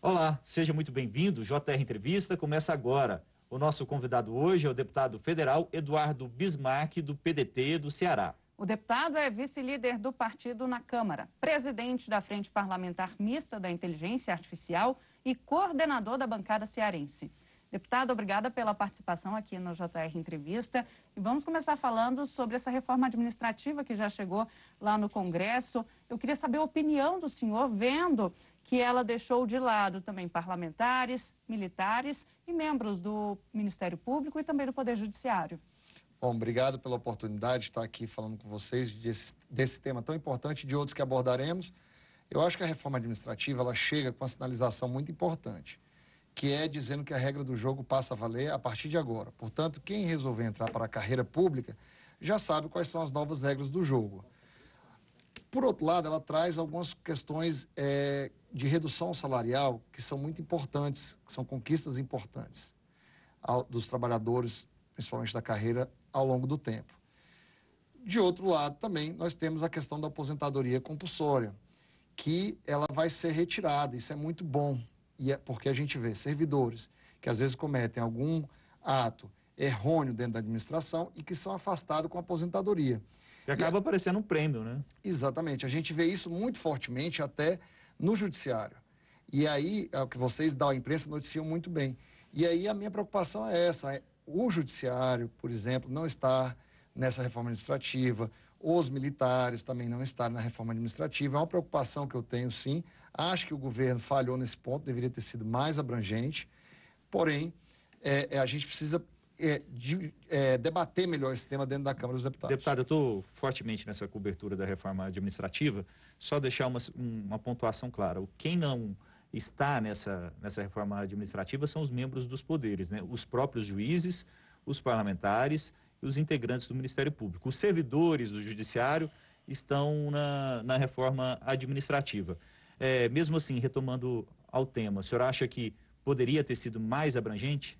Olá, seja muito bem-vindo. O JR Entrevista começa agora. O nosso convidado hoje é o deputado federal Eduardo Bismarck, do PDT do Ceará. O deputado é vice-líder do partido na Câmara, presidente da Frente Parlamentar Mista da Inteligência Artificial e coordenador da bancada cearense. Deputado, obrigada pela participação aqui no JR Entrevista. E vamos começar falando sobre essa reforma administrativa que já chegou lá no Congresso. Eu queria saber a opinião do senhor, vendo que ela deixou de lado também parlamentares, militares e membros do Ministério Público e também do Poder Judiciário. Bom, obrigado pela oportunidade de estar aqui falando com vocês desse tema tão importante e de outros que abordaremos. Eu acho que a reforma administrativa ela chega com uma sinalização muito importante, que é dizendo que a regra do jogo passa a valer a partir de agora. Portanto, quem resolver entrar para a carreira pública já sabe quais são as novas regras do jogo. Por outro lado, ela traz algumas questões de redução salarial que são muito importantes, que são conquistas importantes dos trabalhadores, principalmente da carreira, ao longo do tempo. De outro lado, também, nós temos a questão da aposentadoria compulsória, que ela vai ser retirada. Isso é muito bom, porque a gente vê servidores que às vezes cometem algum ato errôneo dentro da administração e que são afastados com a aposentadoria. Que acaba aparecendo um prêmio, né? Exatamente. A gente vê isso muito fortemente até no judiciário. E aí, é o que vocês da imprensa noticiam muito bem. E aí a minha preocupação é essa. O judiciário, por exemplo, não está nessa reforma administrativa. Os militares também não estão na reforma administrativa. É uma preocupação que eu tenho, sim. Acho que o governo falhou nesse ponto, deveria ter sido mais abrangente. Porém, a gente precisa debater melhor esse tema dentro da Câmara dos Deputados. Deputado, eu estou fortemente nessa cobertura da reforma administrativa. Só deixar uma pontuação clara. Quem não está nessa reforma administrativa são os membros dos poderes, né? Os próprios juízes, os parlamentares e os integrantes do Ministério Público. Os servidores do Judiciário estão na reforma administrativa. Mesmo assim, retomando ao tema, o senhor acha que poderia ter sido mais abrangente?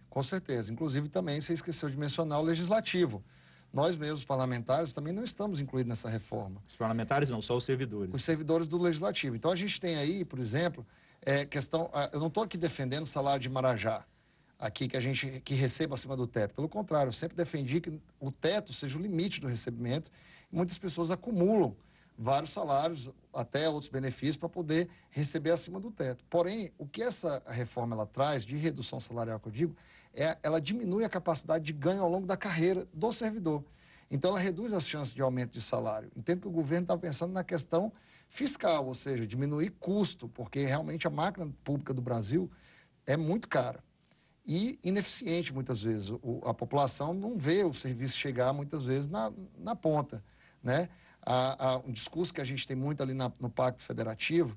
Com certeza. Inclusive, também você esqueceu de mencionar o legislativo. Nós mesmos, parlamentares, também não estamos incluídos nessa reforma. Os parlamentares não, só os servidores. Os servidores do legislativo. Então, a gente tem aí, por exemplo, questão... Eu não estou aqui defendendo o salário de Marajá, aqui que receba acima do teto. Pelo contrário, eu sempre defendi que o teto seja o limite do recebimento. Muitas pessoas acumulam vários salários, até outros benefícios, para poder receber acima do teto. Porém, o que essa reforma ela traz de redução salarial, que eu digo, ela diminui a capacidade de ganho ao longo da carreira do servidor. Então, ela reduz as chances de aumento de salário. Entendo que o governo está pensando na questão fiscal, ou seja, diminuir custo, porque realmente a máquina pública do Brasil é muito cara e ineficiente muitas vezes. A população não vê o serviço chegar muitas vezes na ponta, né? Um discurso que a gente tem muito ali no Pacto Federativo,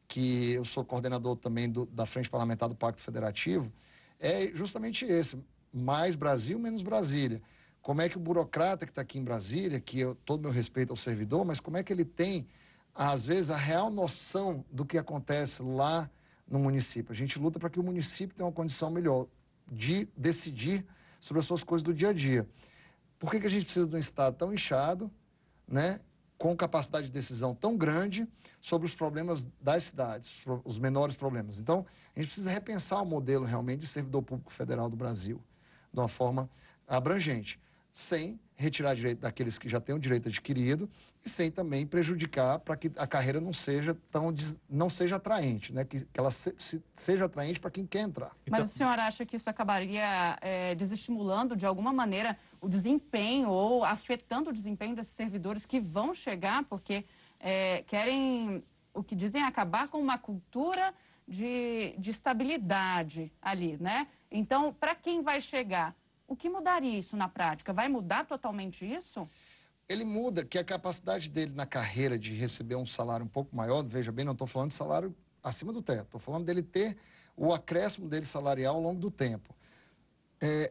que eu sou coordenador também da Frente Parlamentar do Pacto Federativo, é justamente esse: mais Brasil, menos Brasília. Como é que o burocrata que está aqui em Brasília, todo meu respeito ao servidor, mas como é que ele tem, às vezes, a real noção do que acontece lá no município? A gente luta para que o município tenha uma condição melhor de decidir sobre as suas coisas do dia a dia. Por que a gente precisa de um Estado tão inchado, né, com capacidade de decisão tão grande sobre os problemas das cidades, os menores problemas? Então, a gente precisa repensar o modelo realmente de servidor público federal do Brasil, de uma forma abrangente, sem retirar direito daqueles que já têm o direito adquirido e sem também prejudicar para que a carreira não seja atraente, né? Que ela seja atraente para quem quer entrar. Mas o senhor acha que isso acabaria desestimulando, de alguma maneira, o desempenho ou afetando o desempenho desses servidores que vão chegar porque querem, o que dizem, acabar com uma cultura de estabilidade ali, né? Então, para quem vai chegar, o que mudaria isso na prática? Vai mudar totalmente isso? Ele muda, que a capacidade dele na carreira de receber um salário um pouco maior, veja bem, não estou falando de salário acima do teto, estou falando dele ter o acréscimo dele salarial ao longo do tempo.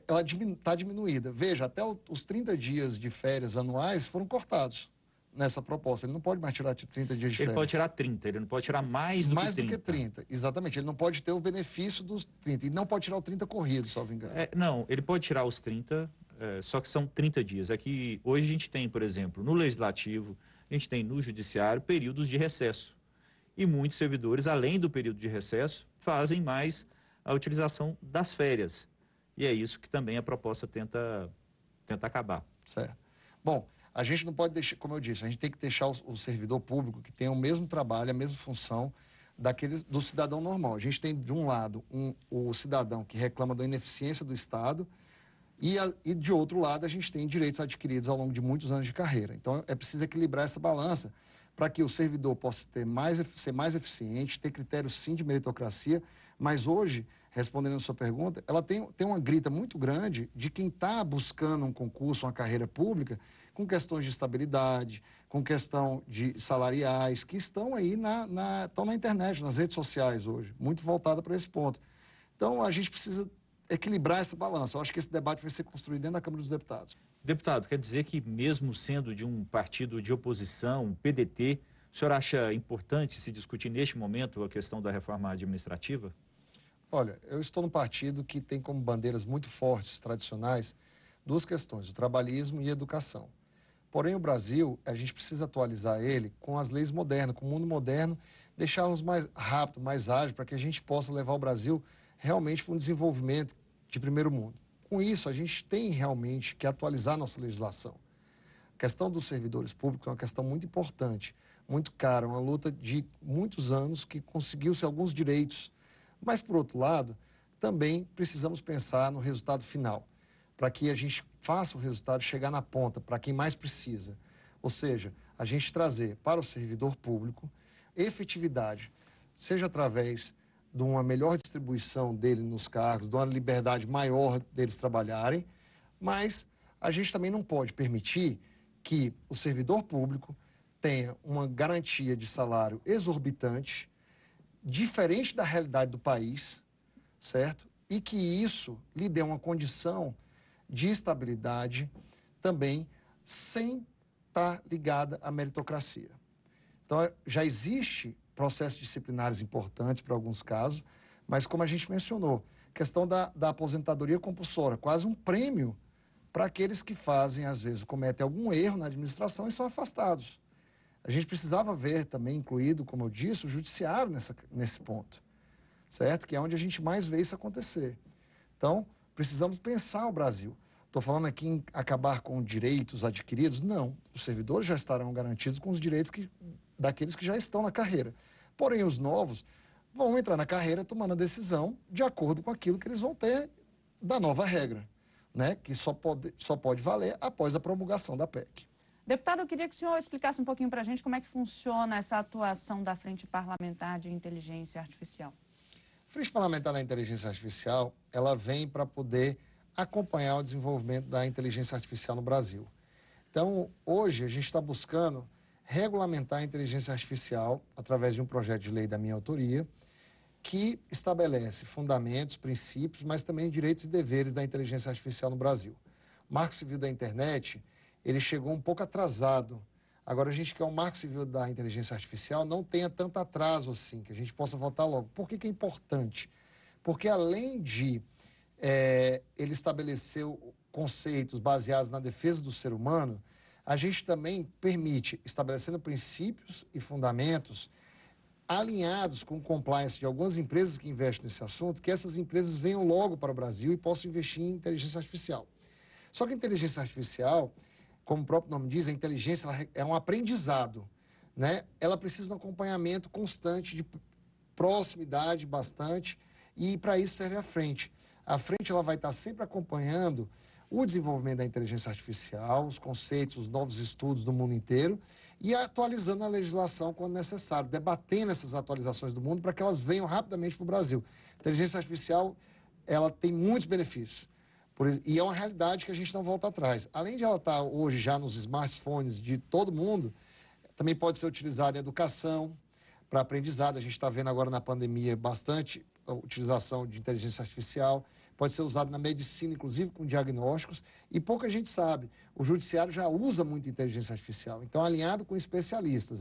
Ela está diminuída. Veja, até os 30 dias de férias anuais foram cortados nessa proposta. Ele não pode mais tirar 30 dias de férias. Ele pode tirar 30, ele não pode tirar mais do que 30. Mais do que 30, exatamente. Ele não pode ter o benefício dos 30. E não pode tirar os 30 corridos, salvo engano. Não, ele pode tirar os 30, só que são 30 dias. Aqui, hoje a gente tem, por exemplo, no Legislativo, a gente tem no Judiciário períodos de recesso. e muitos servidores, além do período de recesso, fazem mais a utilização das férias. E é isso que também a proposta tenta acabar. Certo. Bom, a gente não pode deixar, como eu disse, a gente tem que deixar o servidor público que tem o mesmo trabalho, a mesma função do cidadão normal. A gente tem, de um lado, o cidadão que reclama da ineficiência do Estado e, de outro lado, a gente tem direitos adquiridos ao longo de muitos anos de carreira. Então, é preciso equilibrar essa balança para que o servidor possa ser mais eficiente, ter critérios, sim, de meritocracia, mas hoje, respondendo a sua pergunta, ela tem uma grita muito grande de quem está buscando um concurso, uma carreira pública, com questões de estabilidade, com questão de salariais, que estão aí estão na internet, nas redes sociais hoje, muito voltada para esse ponto. Então, a gente precisa equilibrar essa balança. Eu acho que esse debate vai ser construído dentro da Câmara dos Deputados. Deputado, quer dizer que mesmo sendo de um partido de oposição, PDT, o senhor acha importante se discutir neste momento a questão da reforma administrativa? Olha, eu estou num partido que tem como bandeiras muito fortes, tradicionais, duas questões, o trabalhismo e a educação. Porém, o Brasil, a gente precisa atualizar ele com as leis modernas, com o mundo moderno, deixá-los mais rápido, mais ágil, para que a gente possa levar o Brasil realmente para um desenvolvimento de primeiro mundo. Com isso, a gente tem realmente que atualizar nossa legislação. A questão dos servidores públicos é uma questão muito importante, muito cara, uma luta de muitos anos que conseguiu-se alguns direitos. Mas, por outro lado, também precisamos pensar no resultado final, para que a gente faça o resultado chegar na ponta, para quem mais precisa. Ou seja, a gente trazer para o servidor público efetividade, seja através de uma melhor distribuição dele nos cargos, de uma liberdade maior deles trabalharem, mas a gente também não pode permitir que o servidor público tenha uma garantia de salário exorbitante, diferente da realidade do país, certo? E que isso lhe dê uma condição de estabilidade também sem estar ligada à meritocracia. Então, já existe processos disciplinares importantes para alguns casos, mas como a gente mencionou, questão da aposentadoria compulsória, quase um prêmio para aqueles que fazem, às vezes, cometem algum erro na administração e são afastados. A gente precisava ver também incluído, como eu disse, o judiciário nesse ponto, certo? Que é onde a gente mais vê isso acontecer. Então, precisamos pensar o Brasil. Estou falando aqui em acabar com direitos adquiridos? Não. Os servidores já estarão garantidos com os direitos daqueles que já estão na carreira. Porém, os novos vão entrar na carreira tomando a decisão de acordo com aquilo que eles vão ter da nova regra, né? Que só pode valer após a promulgação da PEC. Deputado, eu queria que o senhor explicasse um pouquinho para a gente como é que funciona essa atuação da Frente Parlamentar de Inteligência Artificial. A Frente Parlamentar da Inteligência Artificial, ela vem para poder acompanhar o desenvolvimento da inteligência artificial no Brasil. Então, hoje, a gente está buscando regulamentar a inteligência artificial através de um projeto de lei da minha autoria, que estabelece fundamentos, princípios, mas também direitos e deveres da inteligência artificial no Brasil. O Marco Civil da Internet, ele chegou um pouco atrasado. Agora, a gente quer um Marco Civil da Inteligência Artificial não tenha tanto atraso assim, que a gente possa votar logo. Por que é importante? Porque além de ele estabelecer conceitos baseados na defesa do ser humano, a gente também permite, estabelecendo princípios e fundamentos alinhados com o compliance de algumas empresas que investem nesse assunto, que essas empresas venham logo para o Brasil e possam investir em inteligência artificial. Só que a inteligência artificial, como o próprio nome diz, a inteligência é um aprendizado, né? Ela precisa de um acompanhamento constante, de proximidade bastante, e para isso serve a frente. A frente ela vai estar sempre acompanhando o desenvolvimento da inteligência artificial, os conceitos, os novos estudos do mundo inteiro e atualizando a legislação quando necessário, debatendo essas atualizações do mundo para que elas venham rapidamente para o Brasil. A inteligência artificial, ela tem muitos benefícios e é uma realidade que a gente não volta atrás. Além de ela estar hoje já nos smartphones de todo mundo, também pode ser utilizada em educação, para aprendizado. A gente está vendo agora na pandemia bastante a utilização de inteligência artificial, pode ser usado na medicina, inclusive com diagnósticos, e pouca gente sabe. O judiciário já usa muito inteligência artificial. Então, alinhado com especialistas,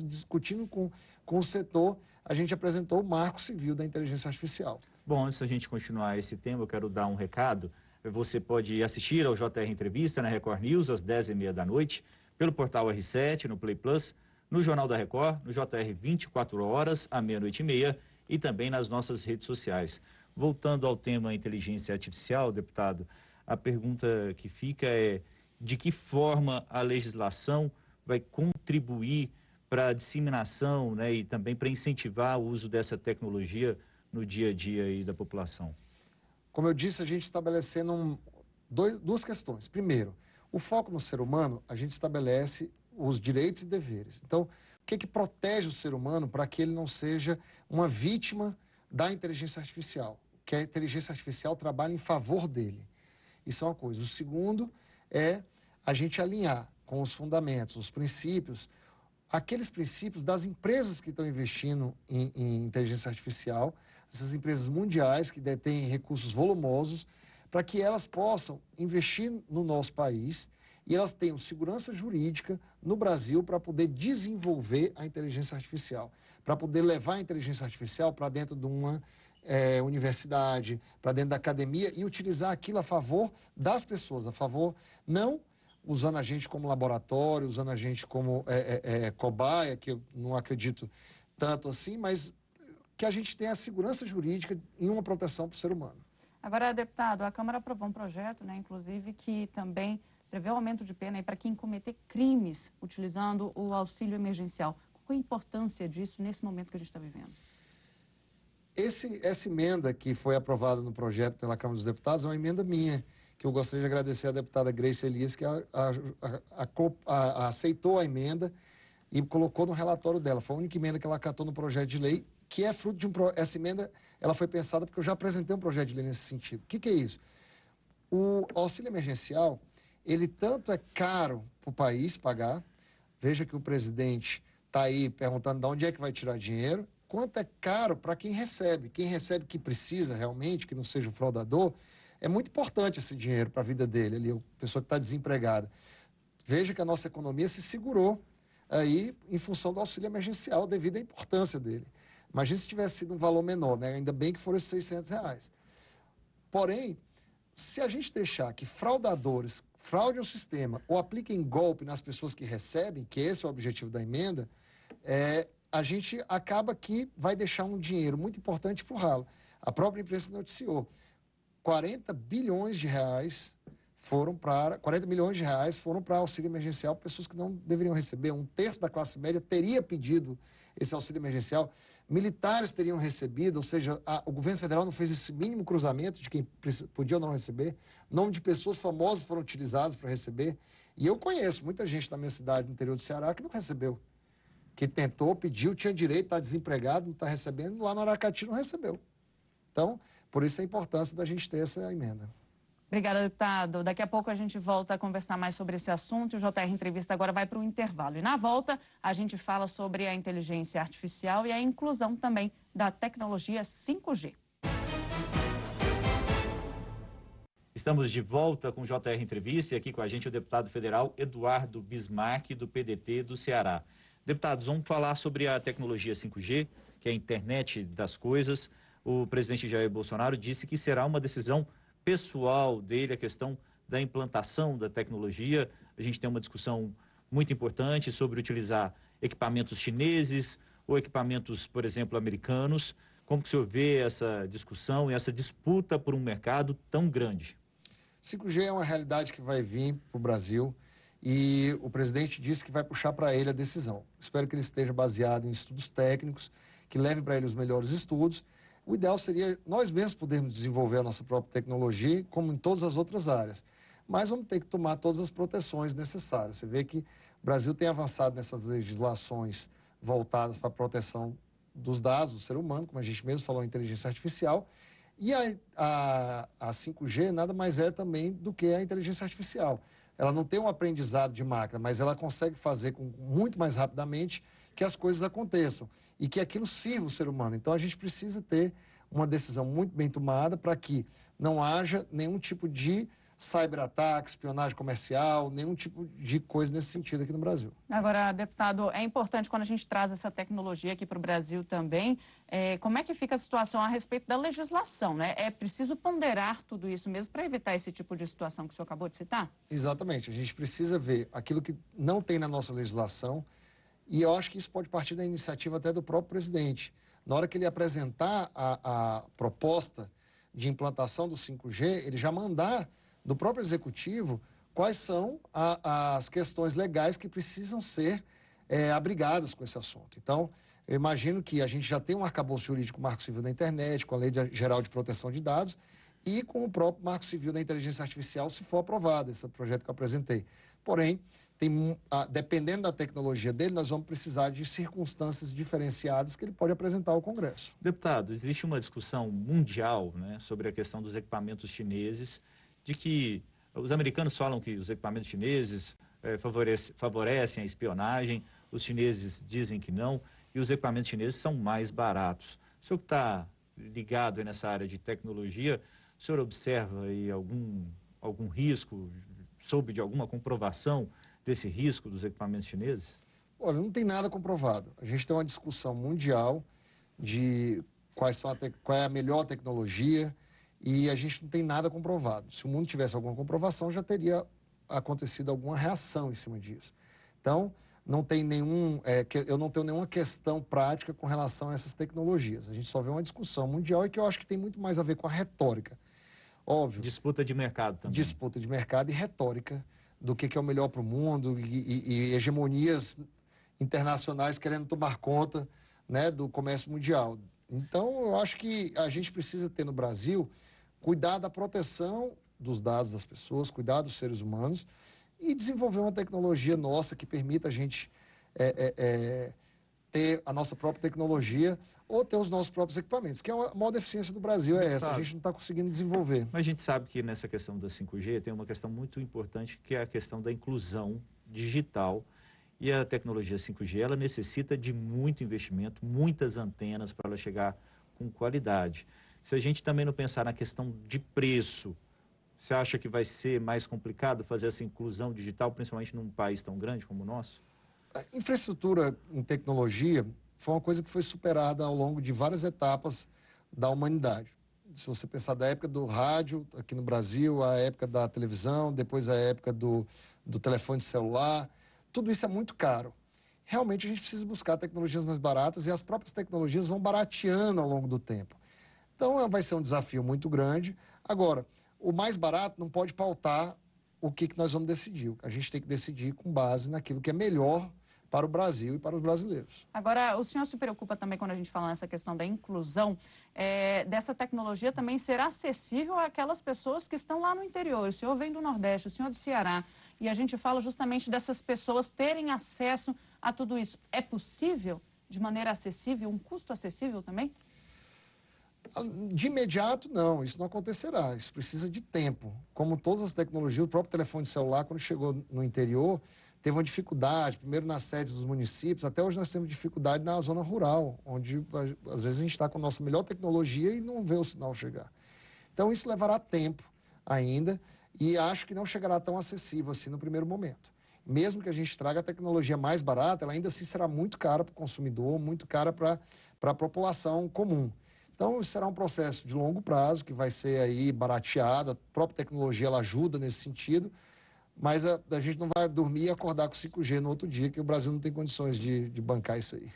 discutindo com o setor, a gente apresentou o Marco Civil da Inteligência Artificial. Bom, antes da gente continuar esse tema, eu quero dar um recado. Você pode assistir ao JR Entrevista na Record News às 10h30 da noite, pelo portal R7, no Play Plus, no Jornal da Record, no JR 24 horas, à meia-noite e meia, e também nas nossas redes sociais. Voltando ao tema inteligência artificial, deputado, a pergunta que fica é: de que forma a legislação vai contribuir para a disseminação, né, e também para incentivar o uso dessa tecnologia no dia a dia aí da população? Como eu disse, a gente estabelecendo duas questões. Primeiro, o foco no ser humano, a gente estabelece os direitos e deveres. Então, o que protege o ser humano para que ele não seja uma vítima da inteligência artificial? Que a inteligência artificial trabalhe em favor dele. Isso é uma coisa. O segundo é a gente alinhar com os fundamentos, os princípios, aqueles princípios das empresas que estão investindo em inteligência artificial, essas empresas mundiais que detêm recursos volumosos, para que elas possam investir no nosso país e elas tenham segurança jurídica no Brasil para poder desenvolver a inteligência artificial, para poder levar a inteligência artificial para dentro de uma universidade, para dentro da academia e utilizar aquilo a favor das pessoas, a favor, não usando a gente como laboratório, usando a gente como cobaia, que eu não acredito tanto assim, mas que a gente tenha a segurança jurídica em uma proteção para o ser humano. Agora, deputado, a Câmara aprovou um projeto, né, inclusive, que também prevê o aumento de pena para quem cometer crimes utilizando o auxílio emergencial. Qual a importância disso nesse momento que a gente está vivendo? Essa emenda que foi aprovada no projeto pela Câmara dos Deputados é uma emenda minha, que eu gostaria de agradecer à deputada Grace Elias, que aceitou a emenda e colocou no relatório dela. Foi a única emenda que ela acatou no projeto de lei, que é fruto de essa emenda, ela foi pensada porque eu já apresentei um projeto de lei nesse sentido. O que é isso? O auxílio emergencial, ele tanto é caro para o país pagar, veja que o presidente está aí perguntando de onde é que vai tirar dinheiro, quanto é caro para quem recebe que precisa realmente, que não seja o fraudador. É muito importante esse dinheiro para a vida dele, ali, a pessoa que está desempregada. Veja que a nossa economia se segurou aí em função do auxílio emergencial, devido à importância dele. Imagina se tivesse sido um valor menor, né? Ainda bem que foram esses R$600. Porém, se a gente deixar que fraudadores fraudem o sistema ou apliquem golpe nas pessoas que recebem, que esse é o objetivo da emenda, a gente acaba que vai deixar um dinheiro muito importante para o ralo. A própria imprensa noticiou. 40 bilhões de reais foram para auxílio emergencial para pessoas que não deveriam receber. 1/3 da classe média teria pedido esse auxílio emergencial. Militares teriam recebido, ou seja, o governo federal não fez esse mínimo cruzamento de quem podia ou não receber. Nome de pessoas famosas foram utilizados para receber. E eu conheço muita gente na minha cidade, no interior do Ceará, que não recebeu. Que tentou, pediu, tinha direito, está desempregado, não está recebendo, lá no Aracati não recebeu. Então, por isso a importância da gente ter essa emenda. Obrigada, deputado. Daqui a pouco a gente volta a conversar mais sobre esse assunto. O JR Entrevista agora vai para o intervalo. E na volta, a gente fala sobre a inteligência artificial e a inclusão também da tecnologia 5G. Estamos de volta com o JR Entrevista e aqui com a gente o deputado federal Eduardo Bismarck, do PDT do Ceará. Deputados, vamos falar sobre a tecnologia 5G, que é a internet das coisas. O presidente Jair Bolsonaro disse que será uma decisão pessoal dele, a questão da implantação da tecnologia. A gente tem uma discussão muito importante sobre utilizar equipamentos chineses ou equipamentos, por exemplo, americanos. Como que o senhor vê essa discussão e essa disputa por um mercado tão grande? 5G é uma realidade que vai vir para o Brasil e o presidente disse que vai puxar para ele a decisão. Espero que ele esteja baseado em estudos técnicos, que leve para ele os melhores estudos. O ideal seria nós mesmos podermos desenvolver a nossa própria tecnologia, como em todas as outras áreas. Mas vamos ter que tomar todas as proteções necessárias. Você vê que o Brasil tem avançado nessas legislações voltadas para a proteção dos dados do ser humano, como a gente mesmo falou, a inteligência artificial. E a 5G nada mais é também do que a inteligência artificial. Ela não tem um aprendizado de máquina, mas ela consegue fazer muito mais rapidamente que as coisas aconteçam e que aquilo sirva o ser humano. Então, a gente precisa ter uma decisão muito bem tomada para que não haja nenhum tipo de cyberataque, espionagem comercial, nenhum tipo de coisa nesse sentido aqui no Brasil. Agora, deputado, é importante quando a gente traz essa tecnologia aqui para o Brasil também, como é que fica a situação a respeito da legislação, né? É preciso ponderar tudo isso mesmo para evitar esse tipo de situação que o senhor acabou de citar? Exatamente. A gente precisa ver aquilo que não tem na nossa legislação E eu acho que isso pode partir da iniciativa até do próprio presidente. Na hora que ele apresentar a proposta de implantação do 5G, ele já mandar do próprio executivo quais são as questões legais que precisam ser abrigadas com esse assunto. Então, eu imagino que a gente já tem um arcabouço jurídico, o Marco Civil da Internet, com a Lei Geral de Proteção de Dados e com o próprio Marco Civil da Inteligência Artificial, se for aprovado esse projeto que eu apresentei. Porém, dependendo da tecnologia dele, nós vamos precisar de circunstâncias diferenciadas que ele pode apresentar ao Congresso. Deputado, existe uma discussão mundial, né, sobre a questão dos equipamentos chineses, de que os americanos falam que os equipamentos chineses favorecem a espionagem, os chineses dizem que não, e os equipamentos chineses são mais baratos. O senhor que está ligado aí nessa área de tecnologia, o senhor observa aí algum risco, soube de alguma comprovação desse risco dos equipamentos chineses? Olha, não tem nada comprovado. A gente tem uma discussão mundial de qual é a melhor tecnologia e a gente não tem nada comprovado. Se o mundo tivesse alguma comprovação, já teria acontecido alguma reação em cima disso. Então, não tem eu não tenho nenhuma questão prática com relação a essas tecnologias. A gente só vê uma discussão mundial e que eu acho que tem muito mais a ver com a retórica. Óbvio. Disputa de mercado também. Disputa de mercado e retórica do que é o melhor para o mundo e hegemonias internacionais querendo tomar conta, né, do comércio mundial. Então, eu acho que a gente precisa ter no Brasil cuidar da proteção dos dados das pessoas, cuidar dos seres humanos e desenvolver uma tecnologia nossa que permita a gente ter a nossa própria tecnologia ou ter os nossos próprios equipamentos, que é a maior deficiência do Brasil, é essa, a gente não está conseguindo desenvolver. Mas a gente sabe que nessa questão da 5G tem uma questão muito importante, que é a questão da inclusão digital, e a tecnologia 5G, ela necessita de muito investimento, muitas antenas para ela chegar com qualidade. Se a gente também não pensar na questão de preço, você acha que vai ser mais complicado fazer essa inclusão digital, principalmente num país tão grande como o nosso? A infraestrutura em tecnologia foi uma coisa que foi superada ao longo de várias etapas da humanidade. Se você pensar da época do rádio aqui no Brasil, a época da televisão, depois a época do telefone celular, tudo isso é muito caro. Realmente a gente precisa buscar tecnologias mais baratas e as próprias tecnologias vão barateando ao longo do tempo. Então vai ser um desafio muito grande. Agora, o mais barato não pode pautar o que nós vamos decidir. A gente tem que decidir com base naquilo que é melhor para o Brasil e para os brasileiros. Agora, o senhor se preocupa também quando a gente fala nessa questão da inclusão, dessa tecnologia também ser acessível àquelas pessoas que estão lá no interior. O senhor vem do Nordeste, o senhor do Ceará, e a gente fala justamente dessas pessoas terem acesso a tudo isso. É possível, de maneira acessível, um custo acessível também? De imediato, não, isso não acontecerá, isso precisa de tempo. Como todas as tecnologias, o próprio telefone celular, quando chegou no interior, teve uma dificuldade, primeiro nas sedes dos municípios, até hoje nós temos dificuldade na zona rural, onde às vezes a gente está com a nossa melhor tecnologia e não vê o sinal chegar. Então isso levará tempo ainda e acho que não chegará tão acessível assim no primeiro momento. Mesmo que a gente traga a tecnologia mais barata, ela ainda assim será muito cara para o consumidor, muito cara para a população comum. Então, isso será um processo de longo prazo, que vai ser aí barateado, a própria tecnologia ela ajuda nesse sentido, mas a gente não vai dormir e acordar com 5G no outro dia, que o Brasil não tem condições de bancar isso aí.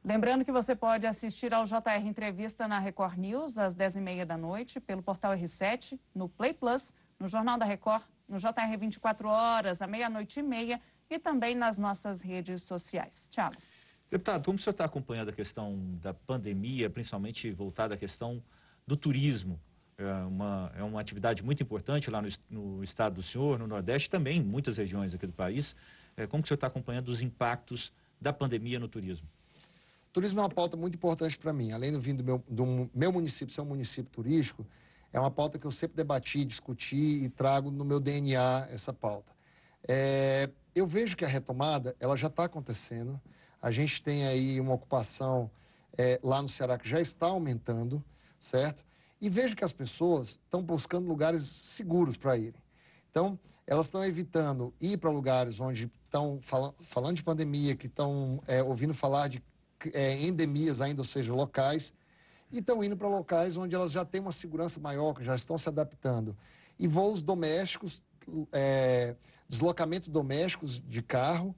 Lembrando que você pode assistir ao JR Entrevista na Record News, às 10h30 da noite, pelo portal R7, no Play Plus, no Jornal da Record, no JR 24 horas, à 00h30 e também nas nossas redes sociais. Tchau. Deputado, como o senhor está acompanhando a questão da pandemia, principalmente voltada à questão do turismo? É uma atividade muito importante lá no estado do senhor, no Nordeste, também em muitas regiões aqui do país. Como que o senhor está acompanhando os impactos da pandemia no turismo? Turismo é uma pauta muito importante para mim. Além do meu município ser um município turístico, é uma pauta que eu sempre debati, discuti e trago no meu DNA essa pauta. Eu vejo que a retomada ela já está acontecendo. A gente tem aí uma ocupação lá no Ceará que já está aumentando, certo? E vejo que as pessoas estão buscando lugares seguros para irem. Então, elas estão evitando ir para lugares onde estão falando de pandemia, que estão ouvindo falar de endemias ainda, ou seja, locais, e estão indo para locais onde elas já têm uma segurança maior, que já estão se adaptando. E voos domésticos, deslocamentos domésticos de carro,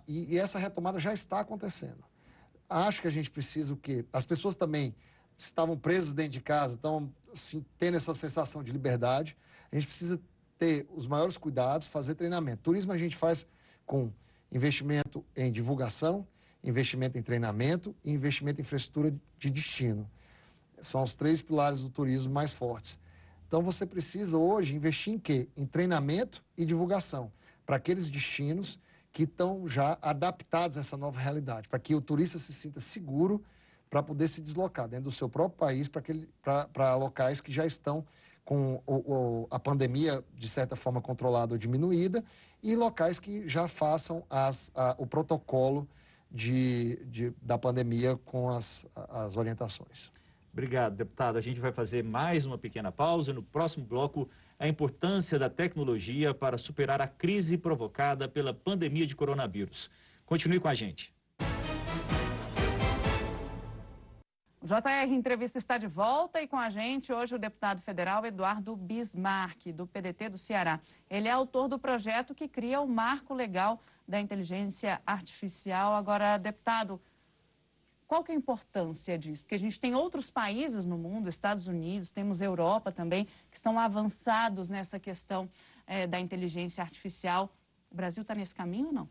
E essa retomada já está acontecendo. Acho que a gente precisa o quê? As pessoas também estavam presas dentro de casa, estão assim, tendo essa sensação de liberdade. A gente precisa ter os maiores cuidados, fazer treinamento. Turismo a gente faz com investimento em divulgação, investimento em treinamento e investimento em infraestrutura de destino. São os 3 pilares do turismo mais fortes. Então, você precisa hoje investir em quê? Em treinamento e divulgação, para aqueles destinos que estão já adaptados a essa nova realidade, para que o turista se sinta seguro para poder se deslocar dentro do seu próprio país para locais que já estão com a pandemia, de certa forma, controlada ou diminuída, e locais que já façam o protocolo da pandemia com as orientações. Obrigado, deputado. A gente vai fazer mais uma pequena pausa. No próximo bloco, a importância da tecnologia para superar a crise provocada pela pandemia de coronavírus. Continue com a gente. O JR Entrevista está de volta e com a gente hoje o deputado federal Eduardo Bismarck, do PDT do Ceará. Ele é autor do projeto que cria o Marco Legal da Inteligência Artificial. Agora, deputado, qual que é a importância disso? Porque a gente tem outros países no mundo, Estados Unidos, temos Europa também, que estão avançados nessa questão da inteligência artificial. O Brasil está nesse caminho ou não?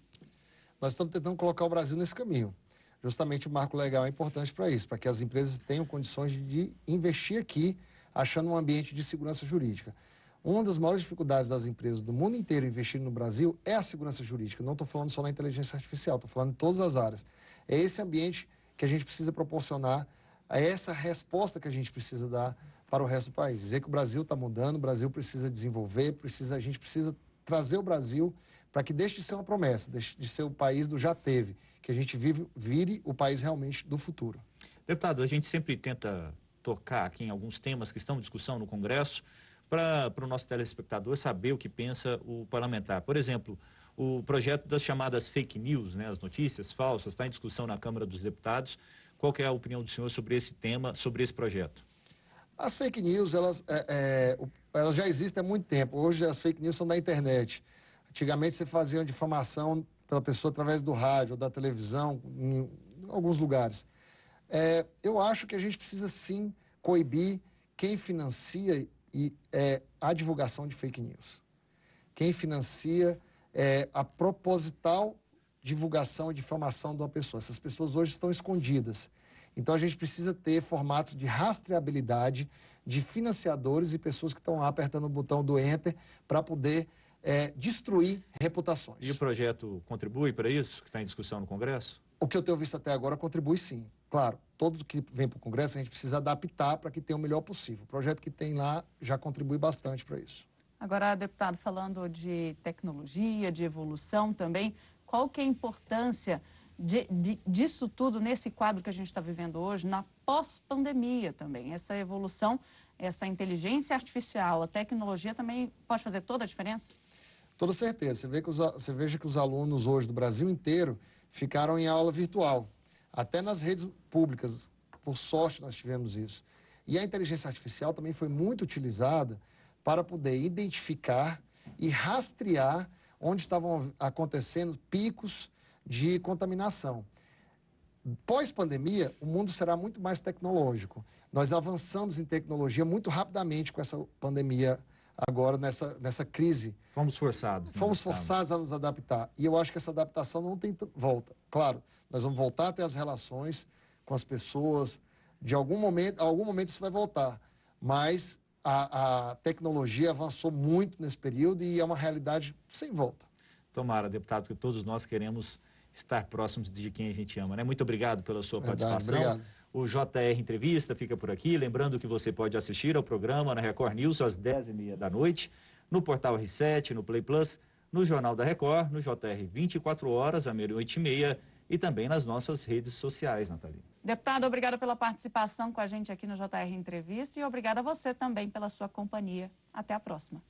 Nós estamos tentando colocar o Brasil nesse caminho. Justamente o marco legal é importante para isso, para que as empresas tenham condições de investir aqui, achando um ambiente de segurança jurídica. Uma das maiores dificuldades das empresas do mundo inteiro investirem no Brasil é a segurança jurídica. Não estou falando só na inteligência artificial, estou falando em todas as áreas. É esse ambiente que a gente precisa proporcionar, é essa resposta que a gente precisa dar para o resto do país. Dizer que o Brasil está mudando, o Brasil precisa desenvolver, a gente precisa trazer o Brasil para que deixe de ser uma promessa, deixe de ser o país do já teve, que a gente vire o país realmente do futuro. Deputado, a gente sempre tenta tocar aqui em alguns temas que estão em discussão no Congresso para o nosso telespectador saber o que pensa o parlamentar. Por exemplo, o projeto das chamadas fake news, né, as notícias falsas, está em discussão na Câmara dos Deputados. Qual que é a opinião do senhor sobre esse tema, sobre esse projeto? As fake news, elas já existem há muito tempo. Hoje as fake news são da internet. Antigamente você fazia uma difamação pela pessoa através do rádio ou da televisão, em alguns lugares. Eu acho que a gente precisa sim coibir quem financia a divulgação de fake news. Quem financia a proposital divulgação e difamação de uma pessoa. Essas pessoas hoje estão escondidas. Então a gente precisa ter formatos de rastreabilidade de financiadores e pessoas que estão lá apertando o botão do Enter para poder destruir reputações. E o projeto contribui para isso, que está em discussão no Congresso? O que eu tenho visto até agora contribui sim. Claro, todo que vem para o Congresso a gente precisa adaptar para que tenha o melhor possível. O projeto que tem lá já contribui bastante para isso. Agora, deputado, falando de tecnologia, de evolução também, qual que é a importância disso tudo nesse quadro que a gente está vivendo hoje, na pós-pandemia também? Essa evolução, essa inteligência artificial, a tecnologia também pode fazer toda a diferença? Toda certeza. Você veja que os alunos hoje do Brasil inteiro ficaram em aula virtual. Até nas redes públicas, por sorte nós tivemos isso. E a inteligência artificial também foi muito utilizada para poder identificar e rastrear onde estavam acontecendo picos de contaminação. Pós-pandemia, o mundo será muito mais tecnológico. Nós avançamos em tecnologia muito rapidamente com essa pandemia agora, nessa crise. Fomos forçados. Fomos forçados a nos adaptar. E eu acho que essa adaptação não tem volta. Claro, nós vamos voltar a ter as relações com as pessoas. De algum momento isso vai voltar. Mas a tecnologia avançou muito nesse período e é uma realidade sem volta. Tomara, deputado, que todos nós queremos estar próximos de quem a gente ama, né? Muito obrigado pela sua participação. Obrigado. O JR Entrevista fica por aqui. Lembrando que você pode assistir ao programa na Record News às 10h30 da noite, no portal R7, no Play Plus, no Jornal da Record, no JR 24 horas, à meia-noite e meia, e também nas nossas redes sociais, Nathalie. Deputado, obrigada pela participação com a gente aqui no JR Entrevista e obrigada a você também pela sua companhia. Até a próxima.